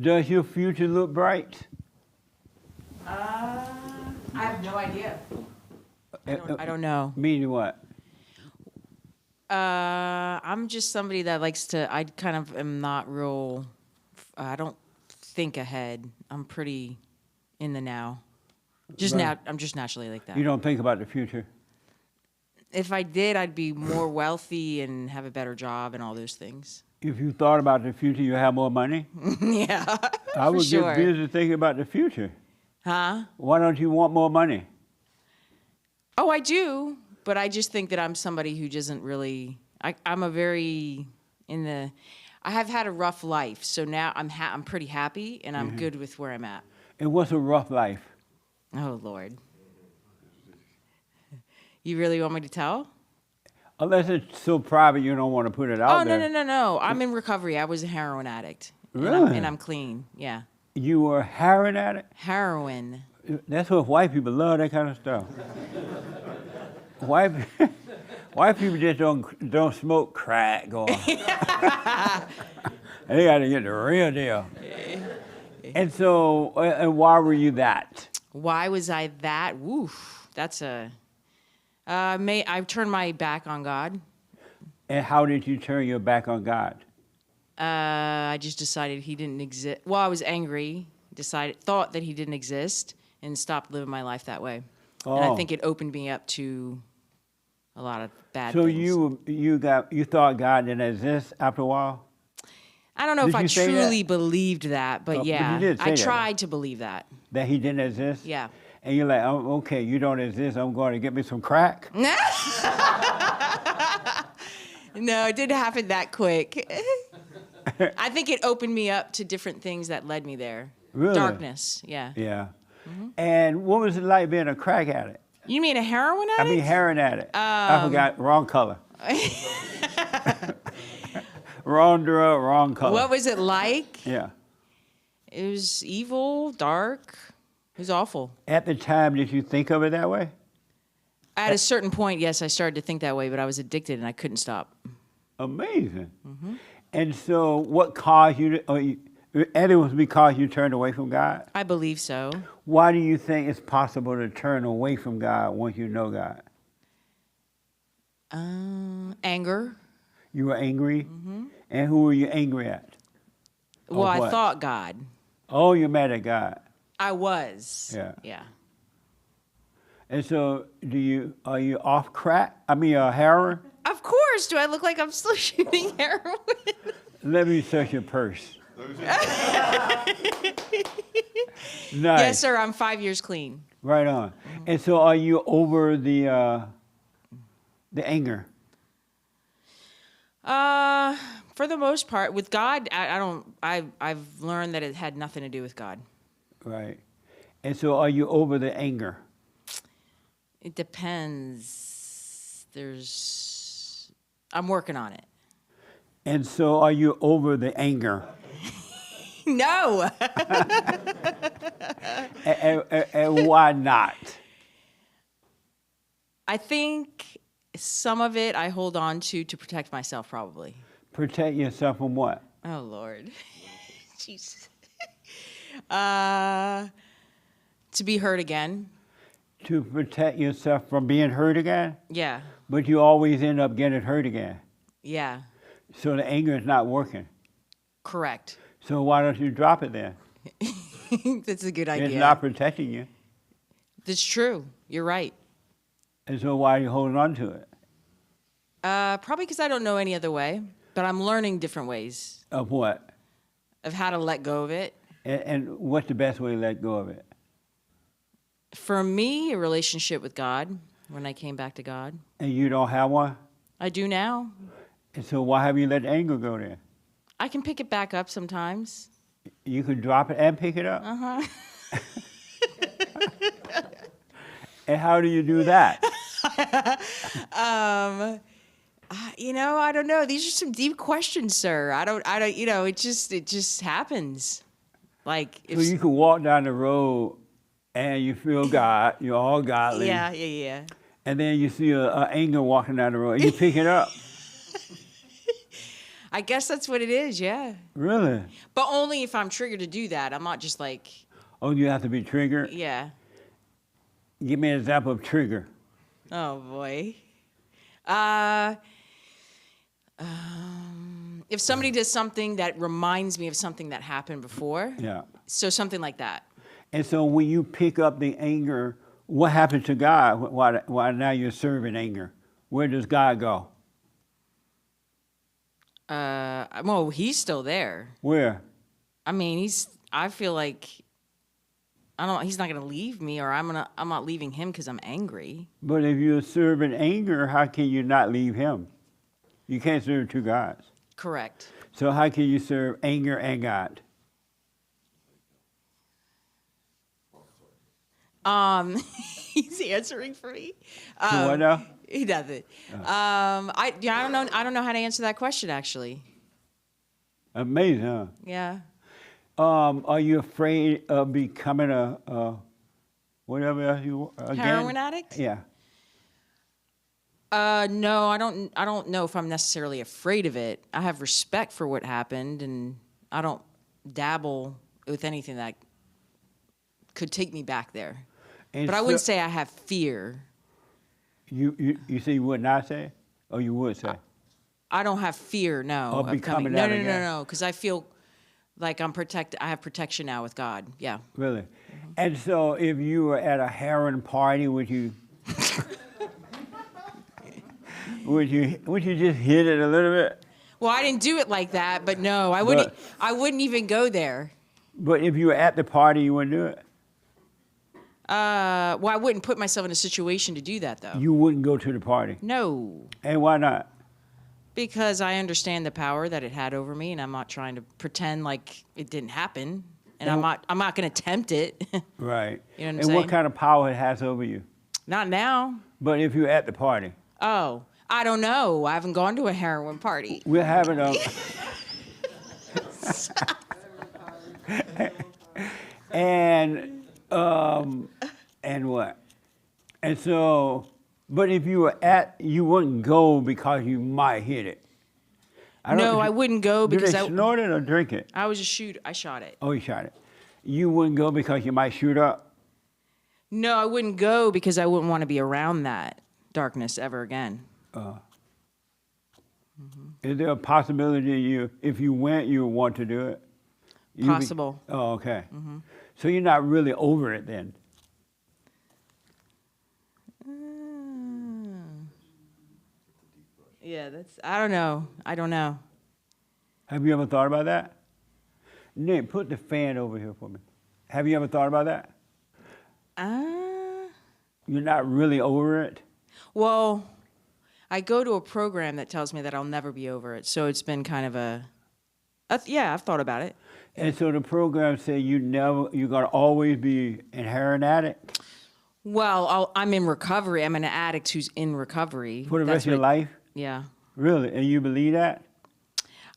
Does your future look bright? I have no idea. I don't know. Meaning what? I'm just somebody that likes to. I kind of am not real. I don't think ahead. I'm pretty in the now. Right. I'm just naturally like that. You don't think about the future. If I did, I'd be more wealthy and have a better job and all those things. If you thought about the future, you have more money. Yeah, I for would sure. get busy thinking about the future. Huh? Why don't you want more money? Oh, I do, but I just think that I'm somebody who doesn't really. I'm a very in the. I have had a rough life, so now I'm pretty happy and I'm good with where I'm at. And what's a rough life? Oh Lord, you really want me to tell? Unless it's so private, you don't want to put it out Oh there. no! I'm in recovery. I was a heroin addict. Really? And I'm clean. Yeah. You were a heroin addict? Heroin. That's what white people love, that kind of stuff. white, white people just don't smoke crack or they got to get the real deal. And so, and why were you that? Why was I that? Woof. That's a. I turned my back on God. And how did you turn your back on God? I just decided He didn't exist. Well, I was angry. Thought that He didn't exist, and stopped living my life that way. Oh. And I think it opened me up to a lot of bad So things. you thought God didn't exist after a while? I don't know Did if I you say truly that? believed that, but But yeah, you did say I that. tried to believe that. That he didn't exist? Yeah. And you're like, oh, okay, you don't exist, I'm going to get me some crack? No, it didn't happen that quick. I think it opened me up to different things that led me there. Really? Darkness, yeah. Yeah. And what was it like being a crack addict? You mean a heroin addict? I mean, heroin addict. I forgot, wrong color. Wrong drug, wrong color. What was it like? Yeah. It was evil, dark. It was awful. At the time, did you think of it that way? At a certain point, yes, I started to think that way, but I was addicted and I couldn't stop. Amazing. And so what caused you to, it was because you turned away from God? I believe so. Why do you think it's possible to turn away from God once you know God? Anger. You were angry? And who were you angry at? Or Well, I what? thought God. Oh, you're mad at God. I was. Yeah. Yeah. And so are you off crack? I mean, heroin? Of course. Do I look like I'm still shooting heroin? Let me search your purse. Nice. Yes, sir. I'm 5 years clean. Right on. And so are you over the anger? For the most part, with God, I've learned that it had nothing to do with God. Right. And so are you over the anger? It depends. I'm working on it. And so are you over the anger? No. And why not? I think some of it I hold on to protect myself, probably. Protect yourself from what? Oh, Lord. Jesus. To be hurt again. To protect yourself from being hurt again? Yeah. But you always end up getting hurt again. Yeah. So the anger is not working. Correct. So why don't you drop it then? That's a good idea. It's not protecting you. That's true. You're right. And so why are you holding on to it? Probably because I don't know any other way, but I'm learning different ways Of what? of how to let go of it. And what's the best way to let go of it? For me, a relationship with God, when I came back to God. And you don't have one? I do now. And so why have you let the anger go there? I can pick it back up sometimes. You can drop it and pick it up? Uh-huh. And how do you do that? I don't know. These are some deep questions, sir. I don't, it just happens. Like, So you can walk down the road and you feel God, you're all godly. yeah. And then you see a anger walking down the road and you pick it up. I guess that's what it is, yeah. Really? But only if I'm triggered to do that. I'm not just like, Oh, you have to be triggered? yeah. Give me an example of trigger. Oh boy. If somebody does something that reminds me of something that happened before, Yeah. so something like that. And so when you pick up the anger, what happens to God? Why now you're serving anger? Where does God go? Well, he's still there. Where? I mean, I feel like he's not gonna leave me, or I'm not leaving him because I'm angry. But if you're serving anger, how can you not leave him? You can't serve two gods. Correct. So how can you serve anger and God? He's answering for me. So what now? He doesn't. I don't know. I don't know how to answer that question actually. Amazing, huh? Yeah. Are you afraid of becoming a whatever else you again? Heroin addict? Yeah. No, I don't know if I'm necessarily afraid of it. I have respect for what happened, and I don't dabble with anything that could take me back there. And But I wouldn't say I have fear. You say you would not say, or you would say? I don't have fear, no. Of becoming no, that no, again. no, because I feel like I'm protected. I have protection now with God. Yeah. Really? And so if you were at a heroin party, would you would you just hit it a little bit? Well, I didn't do it like that, but no, I wouldn't. I wouldn't even go there. But if you were at the party, you wouldn't do it? Well, I wouldn't put myself in a situation to do that, though. You wouldn't go to the party? No, And why not? because I understand the power that it had over me, and I'm not trying to pretend like it didn't happen, and I'm not going to tempt it. Right. You know what I'm and saying? what kind of power it has over you? Not now. But if you're at the party? Oh, I don't know. I haven't gone to a heroin party. We're having a... and what? And so, but if you were you wouldn't go because you might hit it. No, I wouldn't go Do because they snort it or drink it? I was a shooter. I shot it. Oh, you shot it. You wouldn't go because you might shoot up? No, I wouldn't go because I wouldn't want to be around that darkness ever again. Is there a possibility if you went, you would want to do it? Possible. Oh, okay. So you're not really over it then? Yeah, I don't know. I don't know. Have you ever thought about that? Nick, put the fan over here for me. Have you ever thought about that? You're not really over it? Well, I go to a program that tells me that I'll never be over it. So it's been kind of yeah, I've thought about it. And so the program say you're gonna always be an heroin addict Well, I'm in recovery. I'm an addict who's in recovery. for the rest of your life? Yeah. Really? And you believe that?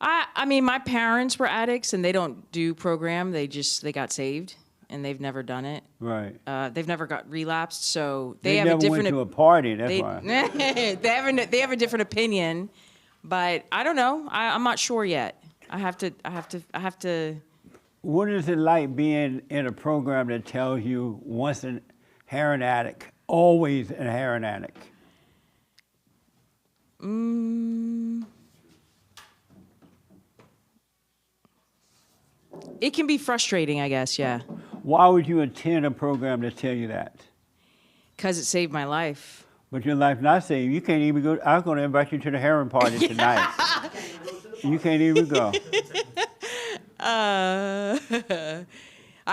I mean, my parents were addicts, and they don't do program. They got saved, and they've never done it. Right. They've never got relapsed, so They have never a different. went to a party. That's they, why. they have a different opinion, but I don't know. I'm not sure yet. I have to. What is it like being in a program that tells you once a heroin addict, always a heroin addict? It can be frustrating, I guess. Yeah, Why would you attend a program that tell you that? because it saved my life. But your life not saved. You can't even go. I'm going to invite you to the heroin party tonight. You can't even go. I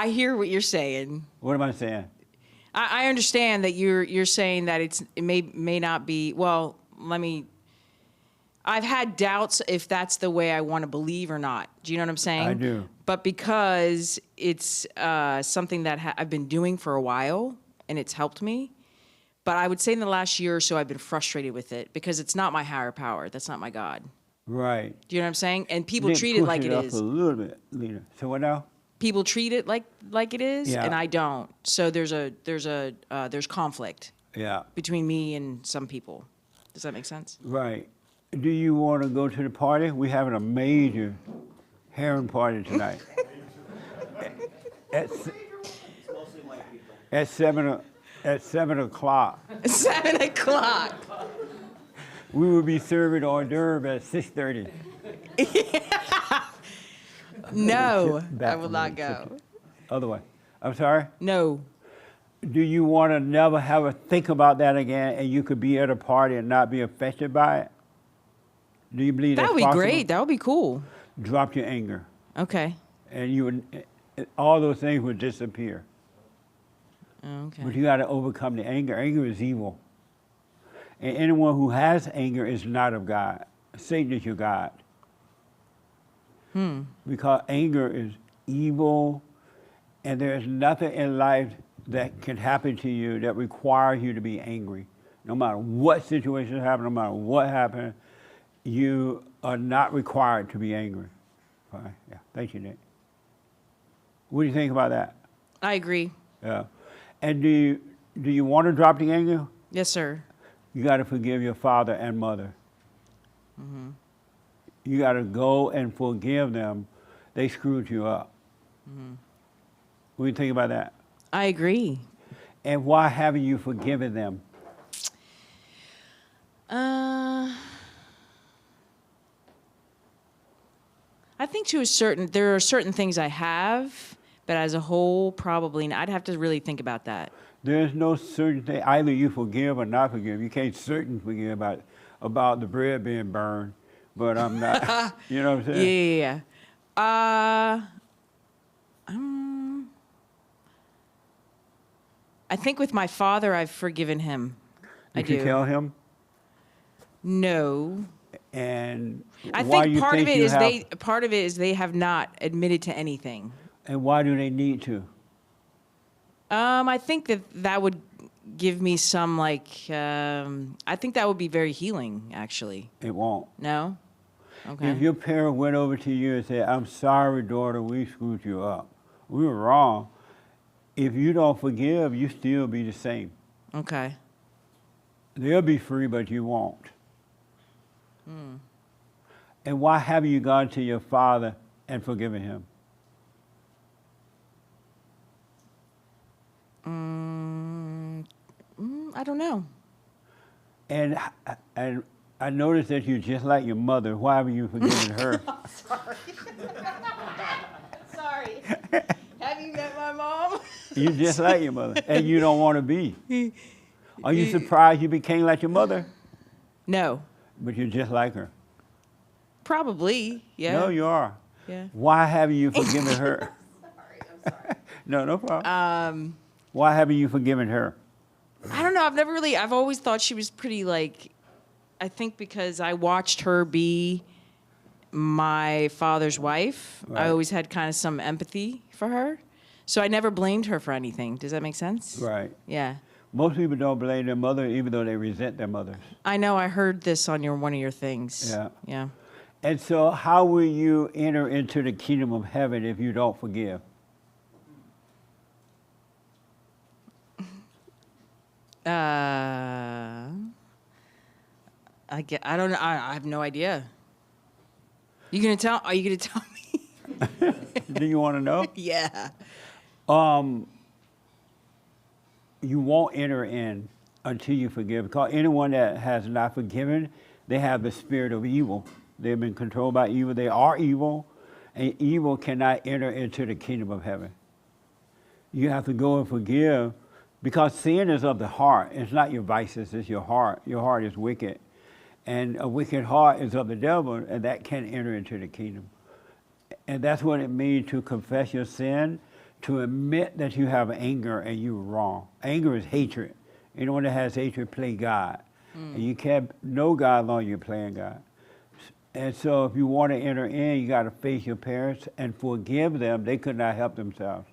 hear what you're saying. What am I saying? I understand that you're saying that it may not be. Well, I've had doubts if that's the way I want to believe or not. Do you know what I'm saying? I do. But because it's something that I've been doing for a while and it's helped me. But I would say in the last year or so I've been frustrated with it because it's not my higher power. That's not my God. Right. Do you know what I'm saying? And people Then treat it push like it up is. a little bit, Lena. So what now? People treat it like it is, Yeah. and I don't. So there's conflict Yeah. between me and some people. Does that make sense? Right. Do you want to go to the party? We're having a major Heroin party tonight. at, s- at 7 o'clock. 7 o'clock. We will be serving hors d'oeuvre at 6:30. No, Back I will from not the go. Other way. I'm sorry? No. Do you want to never have a think about that again and you could be at a party and not be affected by it? Do you believe That that's would be possible? great. That would be cool. Drop your anger. Okay. And you would, all those things would disappear. Okay. But you got to overcome the anger. Anger is evil. And anyone who has anger is not of God. Satan is your God. Because anger is evil, and there is nothing in life that can happen to you that requires you to be angry. No matter what situation happens, no matter what happens, you are not required to be angry. Fine. Yeah. Thank you, Nick. What do you think about that? I agree. Yeah. And do you want to drop the anger? Yes, sir. You got to forgive your father and mother. You got to go and forgive them. They screwed you up. What do you think about that? I agree. And why haven't you forgiven them? I think there are certain things I have, but as a whole, probably not. I'd have to really think about that. There's no certain thing. Either you forgive or not forgive. You can't certain forgive about the bread being burned, but I'm not. You know what I'm saying? Yeah. I think with my father, I've forgiven him. Did you tell him? No. And I why think you part think of it you is have, part of it is they have not admitted to anything. And why do they need to? I think that would give me some I think that would be very healing, actually. It won't. No? Okay. If your parent went over to you and said, "I'm sorry, daughter, we screwed you up. We were wrong." If you don't forgive, you still be the same. Okay. They'll be free, but you won't. And why haven't you gone to your father and forgiven him? I don't know. And I noticed that you're just like your mother. Why haven't you forgiven her? Sorry. Have you met my mom? You're just like your mother, and you don't want to be. Are you surprised you became like your mother? No. But you're just like her. Probably. Yeah. No, you are. Yeah. Why haven't you forgiven her? I'm sorry. No problem. Why haven't you forgiven her? I don't know. I've always thought she was pretty I think because I watched her be my father's wife, Right. I always had kind of some empathy for her. So I never blamed her for anything. Does that make sense? Right. Yeah. Most people don't blame their mother, even though they resent their mothers. I know. I heard this on one of your things. Yeah. Yeah. And so, how will you enter into the kingdom of heaven if you don't forgive? I don't know. I have no idea. Are you gonna tell me? Do you want to know? Yeah. You won't enter in until you forgive. Because anyone that has not forgiven, they have the spirit of evil. They've been controlled by evil. They are evil, and evil cannot enter into the kingdom of heaven. You have to go and forgive, because sin is of the heart. It's not your vices, it's your heart. Your heart is wicked. And a wicked heart is of the devil, and that can't enter into the kingdom. And that's what it means to confess your sin, to admit that you have anger and you're wrong. Anger is hatred. Anyone that has hatred play God. And you can't know God long you're playing God. And so if you want to enter in, you got to face your parents and forgive them. They could not help themselves.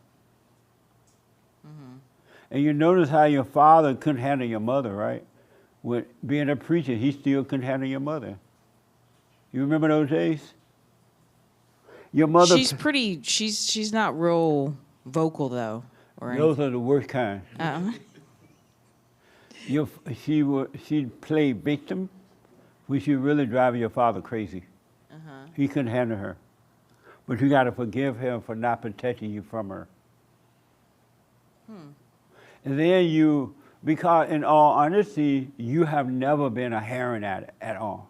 And you notice how your father couldn't handle your mother, right? With being a preacher, he still couldn't handle your mother. You remember those days? Your mother. She's not real vocal though. Or Those are the worst kind. anything. She'd play victim which you really driving your father crazy. He couldn't handle her. But you got to forgive him for not protecting you from her. And then you, because in all honesty, you have never been a heroin addict at all.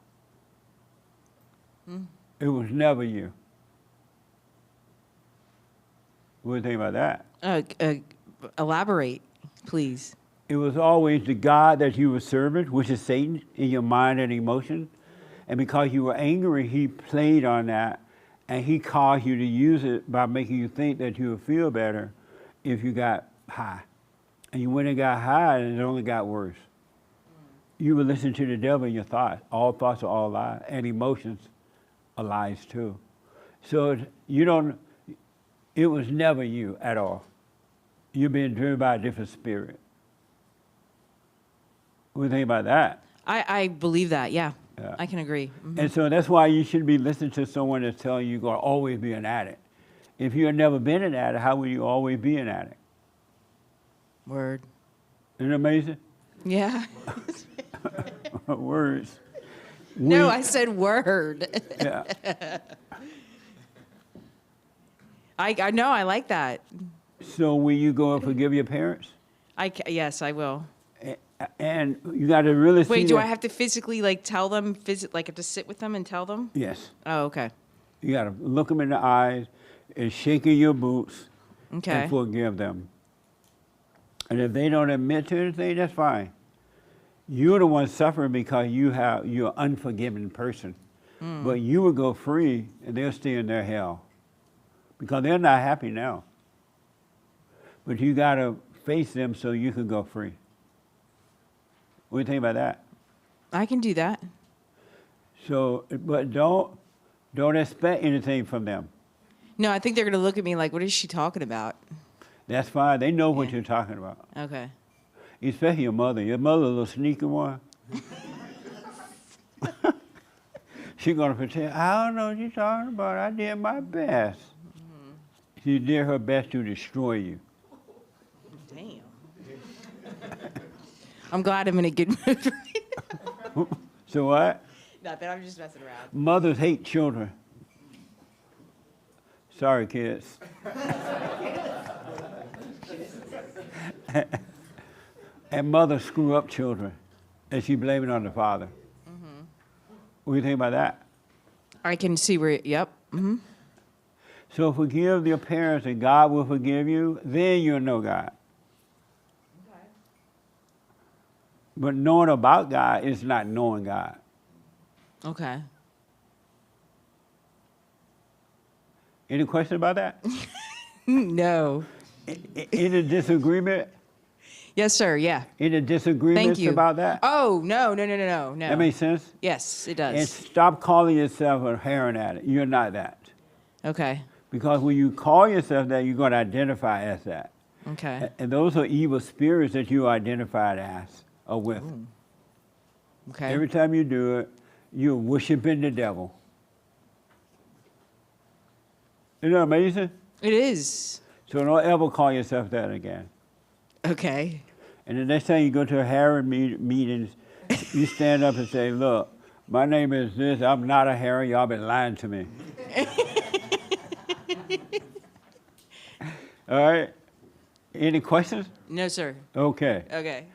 It was never you. What do you think about that? Elaborate, please. It was always the God that you were serving, which is Satan, in your mind and emotion. And because you were angry, he played on that, and he caused you to use it by making you think that you would feel better if you got high. And you went and got high, and it only got worse. You would listen to the devil in your thoughts. All thoughts are all lies, and emotions are lies too. So you don't, it was never you at all. You're being driven by a different spirit. What do you think about that? I believe that, yeah. Yeah. I can agree. And so that's why you shouldn't be listening to someone that's telling you you're going to always be an addict. If you had never been an addict, how will you always be an addict? Word. Isn't it amazing? Yeah. Words. No, I said word. Yeah. I know, I like that. So will you go and forgive your parents? Yes, I will. And you got to really see Wait, do that- I have to physically like tell them, like have to sit with them and tell them? Yes. Oh, okay. You got to look them in the eyes and shake in your boots Okay. and forgive them. And if they don't admit to anything, that's fine. You're the one suffering because you're an unforgiving person. But you will go free and they'll stay in their hell because they're not happy now. But you got to face them so you can go free. What do you think about that? I can do that. So, but don't expect anything from them. No, I think they're going to look at me like, what is she talking about? That's fine. They know what Yeah. you're talking about. Okay. Especially your mother. Your mother, a little sneaky one. She's going to pretend, I don't know what you're talking about. I did my best. She did her best to destroy you. Damn. I'm glad I'm in a good mood right now. So what? Nothing, I'm just messing around. Mothers hate children. Sorry, kids. And mothers screw up children, and she blame it on the father. What do you think about that? I can see where, yep. So forgive your parents, and God will forgive you. Then you'll know God. Okay. But knowing about God is not knowing God. Okay. Any question about that? No. Any disagreement? Yes, sir, yeah. Any disagreements Thank you. about that? Oh, no. That makes sense? Yes, it And does. stop calling yourself a heroin addict. You're not that. Okay. Because when you call yourself that, you're going to identify as that. Okay. And those are evil spirits that you identified as or with. Okay. Every time you do it, you're worshiping the devil. Isn't that amazing? It is. So don't ever call yourself that again. Okay. And the next time you go to a heroin meetings, you stand up and say, look, my name is this, I'm not a heroin, y'all been lying to me. All right? Any questions? No, sir. Okay. Okay.